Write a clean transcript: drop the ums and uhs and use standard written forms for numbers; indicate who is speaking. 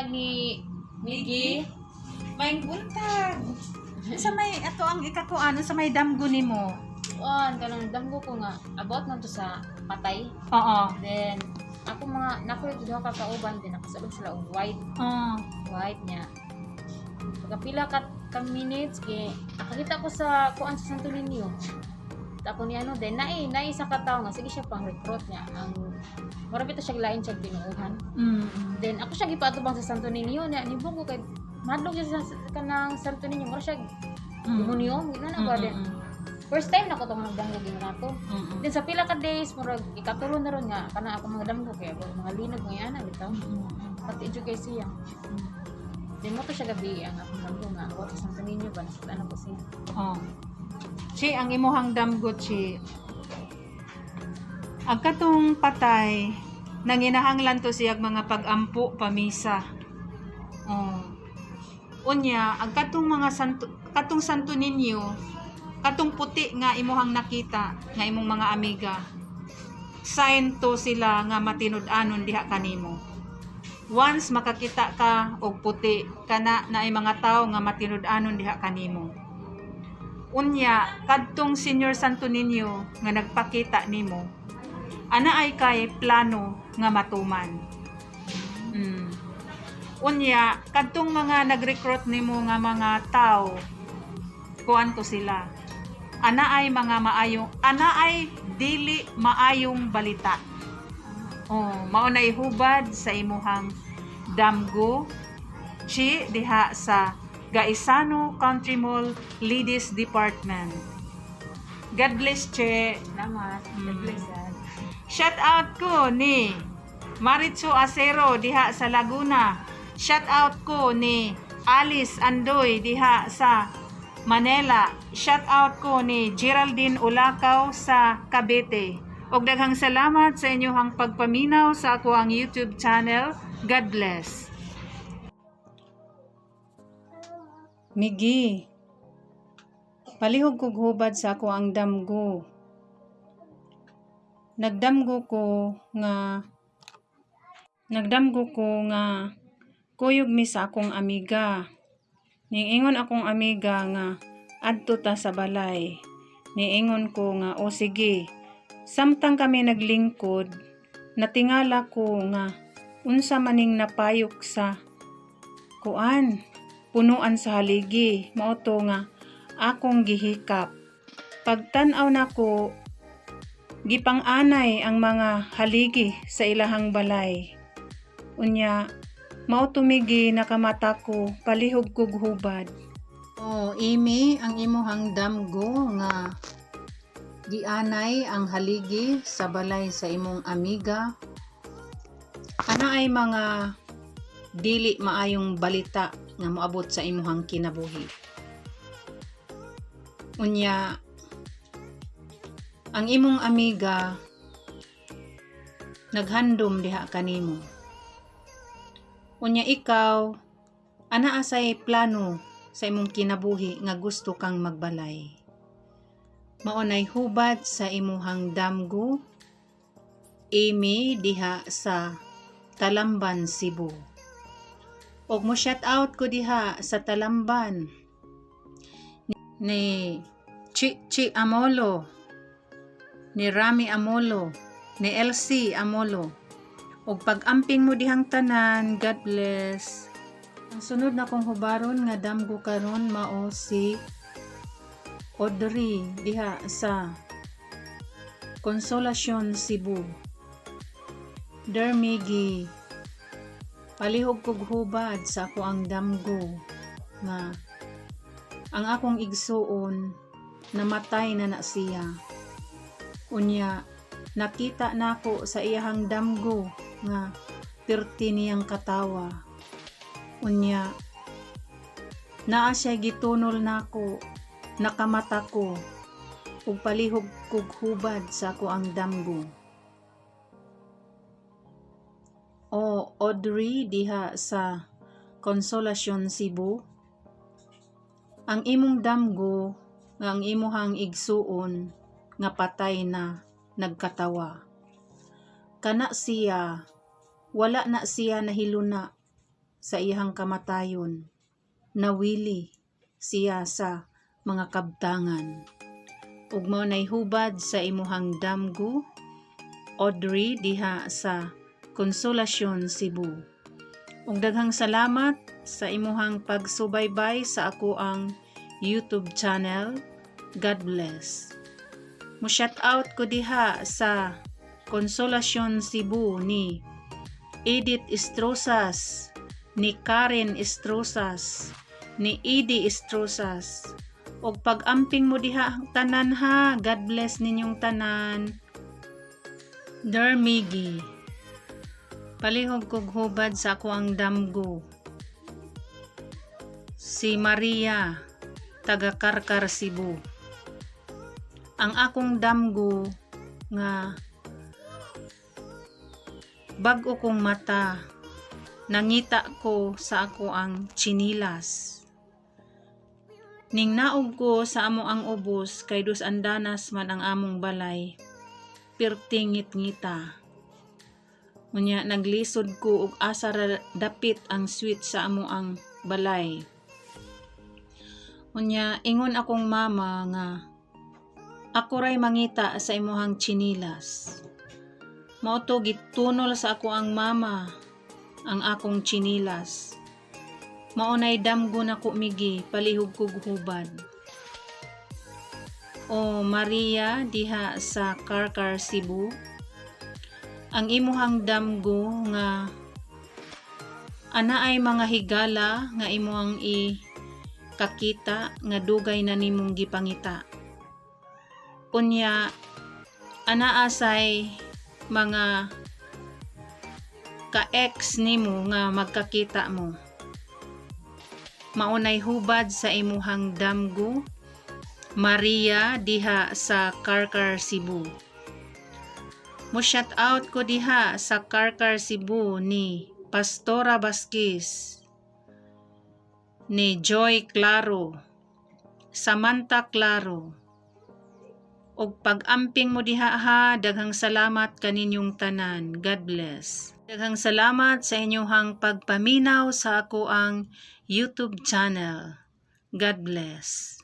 Speaker 1: buntag ni Miggy.
Speaker 2: May buntag. Sa may ato ang ikakuan sa may damgo nimo.
Speaker 1: Kanang damgo ko nga about man to sa patay.
Speaker 2: Oo.
Speaker 1: Then ako mga nakulit duha ka kauban din nakasulod sila og white. White niya. Pagkapila ka minutes kay nakakita ko sa kuan sa Santo Niño. Ako ni ano din na isa ka tawo nga sige siya pang recruit niya ang marapit siya lain siya binuuhan. Then ako siya gipatubang sa Santo Niño niya nibong ko kay madlog siya sa kanang Santo Niño mura siya demonyo gina na ba din. First time na ko tong nagdamgo gina nato. Then sa pila ka days murag ikatulo na ron nga kana ako mga damgo kay mga linog nga ana bitaw. Pati education siya. Then mo to siya gabi ang akong damgo nga ako sa Santo Niño ba nakita na ko siya.
Speaker 2: Si ang imuhang damgo si agkatong patay nanginahanglan to siyag mga pagampo pamisa. Unya agkatong mga katong Santo Niño katong puti nga imuhang nakita nga imong mga amiga sign to sila nga matinud-anon diha kanimo. Once makakita ka og puti kana na ay mga tawo nga matinud-anon diha kanimo. Unya kadtong Senior Santo Niño nga nagpakita nimo ana ay kay plano nga matuman. Unya kadtong mga nag-recruit nimo nga mga tao kuan to sila ana ay mga maayong ana ay dili maayong balita. Mao nay hubad sa imuhang damgo chi diha sa Gaisano Country Mall Ladies Department. God bless, Che.
Speaker 1: Salamat. God bless.
Speaker 2: Shout out ko ni Maritzo Acero diha sa Laguna. Shout out ko ni Alice Andoy diha sa Manila. Shout out ko ni Geraldine Ulakaw sa Cavite. Og daghang salamat sa inyong pagpaminaw sa ako ang YouTube channel. God bless. Miggy, palihog kog hubad sa ako ang damgo. Nagdamgo ko nga kuyog mi sa akong amiga. Niingon akong amiga nga adto ta sa balay. Niingon ko nga o sige. Samtang kami naglingkod, natingala ko nga unsa maning napayok sa kuan. Punuan sa haligi, mao to nga akong gihikap. Pagtan-aw nako, gipang-anay ang mga haligi sa ilahang balay. Unya, mao tumigi nakamata ko, palihog kog hubad. Imi ang imuhang damgo nga gianay ang haligi sa balay sa imong amiga. Ana ay mga dili maayong balita nga moabot sa imuhang kinabuhi. Unya, ang imong amiga naghandom diha kanimo. Unya ikaw, ana asay plano sa imong kinabuhi nga gusto kang magbalay. Maunay hubad sa imuhang damgo, Amy diha sa Talamban, Cebu. Og mo shout out ko diha sa Talamban ni Chi Amolo, ni Rami Amolo, ni LC Amolo. Og pag-amping mo dihang tanan, God bless. Ang sunod na kong hubaron nga damgo karon mao si Audrey diha sa Consolacion, Cebu. Miggy, palihog kog hubad sa ako ang damgo nga ang akong igsuon namatay na siya. Unya nakita nako sa iyahang damgo nga perti niyang katawa. Unya naa siya gitunol nako, nakamata ko ug palihog kog hubad sa ako ang damgo. Audrey diha sa Consolacion, Cebu. Ang imong damgo nga ang imuhang igsuon nga patay na nagkatawa. Kana siya, wala na siya nahiluna sa iyang kamatayon. Nawili siya sa mga kabtangan. Ug mao nay hubad sa imuhang damgo, Audrey diha sa Consolacion, Cebu. Ug daghang salamat sa imuhang pagsubaybay sa ako ang YouTube channel. God bless. Mo shout out ko diha sa Consolacion, Cebu ni Edith Estrosas, ni Karen Estrosas, ni Edie Estrosas. Og pag-amping mo diha tanan ha. God bless ninyong tanan. Dermigi. Palihog kog hubad sa ako ang damgo. Si Maria, taga Karkar, Cebu. Ang akong damgo nga bag-o kong mata, nangita ko sa ako ang chinilas. Ning naog ko sa amo ang ubos, kay dus andanas man ang among balay, pirtingit ngita. Unya naglisod ko og asa ra dapit ang sweet sa amo ang balay. Unya ingon akong mama nga ako ray mangita sa imuhang chinilas. Mao to gitunol sa ako ang mama ang akong chinilas. Maunay damgo na ko migi, palihog kog hubad. O Maria diha sa Karkar, Cebu. Ang imuhang damgo nga ana ay mga higala nga imuhang kakita nga dugay na nimong gipangita. Unya ana asay mga ka-ex nimo nga magkakita mo. Maunay hubad sa imuhang damgo, Maria diha sa Karkar, Cebu. Mo shout out ko diha sa Karkar, Cebu ni Pastora Vasquez, ni Joy Claro, Samantha Claro. Og pag-amping mo diha ha, daghang salamat kaninyong tanan. God bless. Daghang salamat sa inyong pagpaminaw sa ako ang YouTube channel. God bless.